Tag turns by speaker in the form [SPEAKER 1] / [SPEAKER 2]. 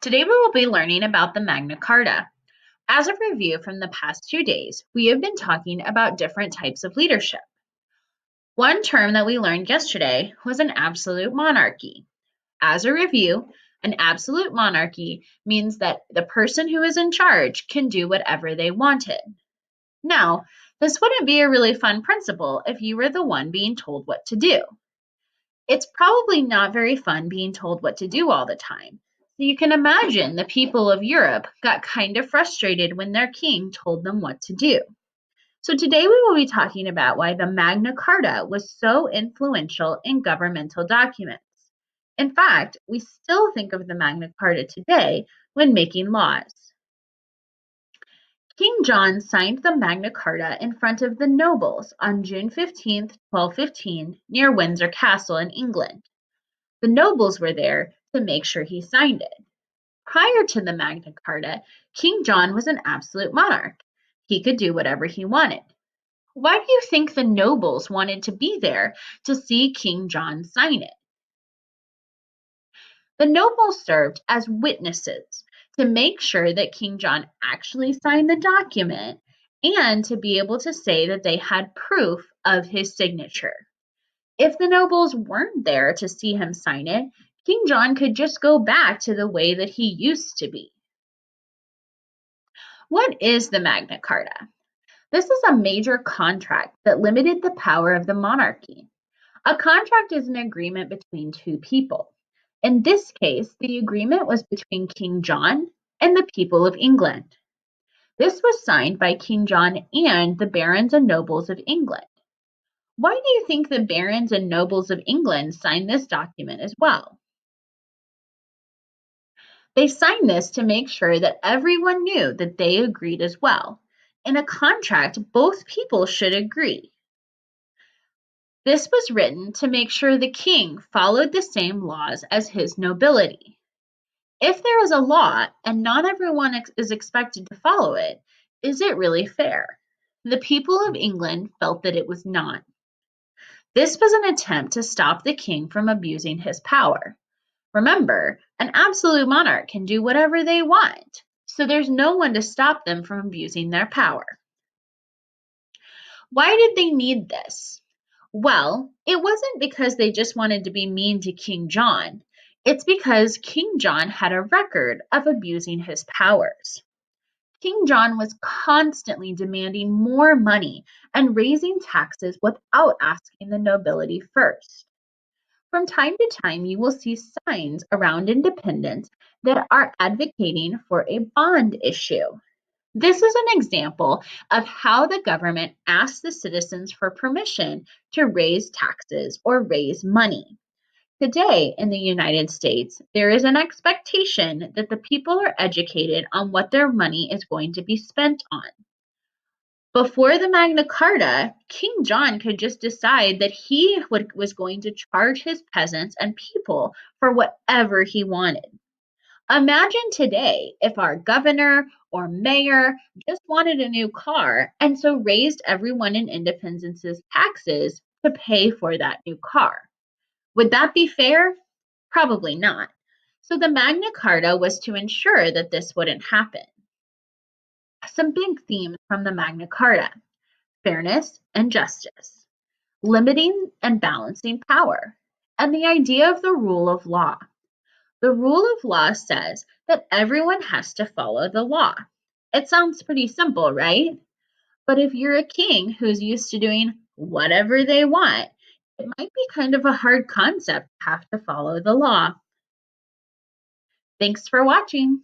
[SPEAKER 1] Today we will be learning about the Magna Carta. As a review from the past 2 days, we have been talking about different types of leadership. One term that we learned yesterday was an absolute monarchy. As a review, an absolute monarchy means that the person who is in charge can do whatever they wanted. Now, this wouldn't be a really fun principle if you were the one being told what to do. It's probably not very fun being told what to do all the time. So you can imagine the people of Europe got kind of frustrated when their king told them what to do. So today we will be talking about why the Magna Carta was so influential in governmental documents. In fact, we still think of the Magna Carta today when making laws. King John signed the Magna Carta in front of the nobles on June 15, 1215, near Windsor Castle in England. The nobles were there to make sure he signed it. Prior to the Magna Carta, King John was an absolute monarch. He could do whatever he wanted. Why do you think the nobles wanted to be there to see King John sign it? The nobles served as witnesses to make sure that King John actually signed the document and to be able to say that they had proof of his signature. If the nobles weren't there to see him sign it, King John could just go back to the way that he used to be. What is the Magna Carta? This is a major contract that limited the power of the monarchy. A contract is an agreement between two people. In this case, the agreement was between King John and the people of England. This was signed by King John and the barons and nobles of England. Why do you think the barons and nobles of England signed this document as well? They signed this to make sure that everyone knew that they agreed as well. In a contract, both people should agree. This was written to make sure the king followed the same laws as his nobility. If there is a law and not everyone is expected to follow it, is it really fair? The people of England felt that it was not. This was an attempt to stop the king from abusing his power. Remember, an absolute monarch can do whatever they want, so there's no one to stop them from abusing their power. Why did they need this? Well, it wasn't because they just wanted to be mean to King John. It's because King John had a record of abusing his powers. King John was constantly demanding more money and raising taxes without asking the nobility first. From time to time, you will see signs around independence that are advocating for a bond issue. This is an example of how the government asks the citizens for permission to raise taxes or raise money. Today in the United States, there is an expectation that the people are educated on what their money is going to be spent on. Before the Magna Carta, King John could just decide that he was going to charge his peasants and people for whatever he wanted. Imagine today if our governor or mayor just wanted a new car and so raised everyone in Independence's taxes to pay for that new car. Would that be fair? Probably not. So the Magna Carta was to ensure that this wouldn't happen. Some big themes from the Magna Carta: fairness and justice, limiting and balancing power, and the idea of the rule of law. The rule of law says that everyone has to follow the law. It sounds pretty simple, right? But if you're a king who's used to doing whatever they want, it might be kind of a hard concept to have to follow the law. Thanks for watching.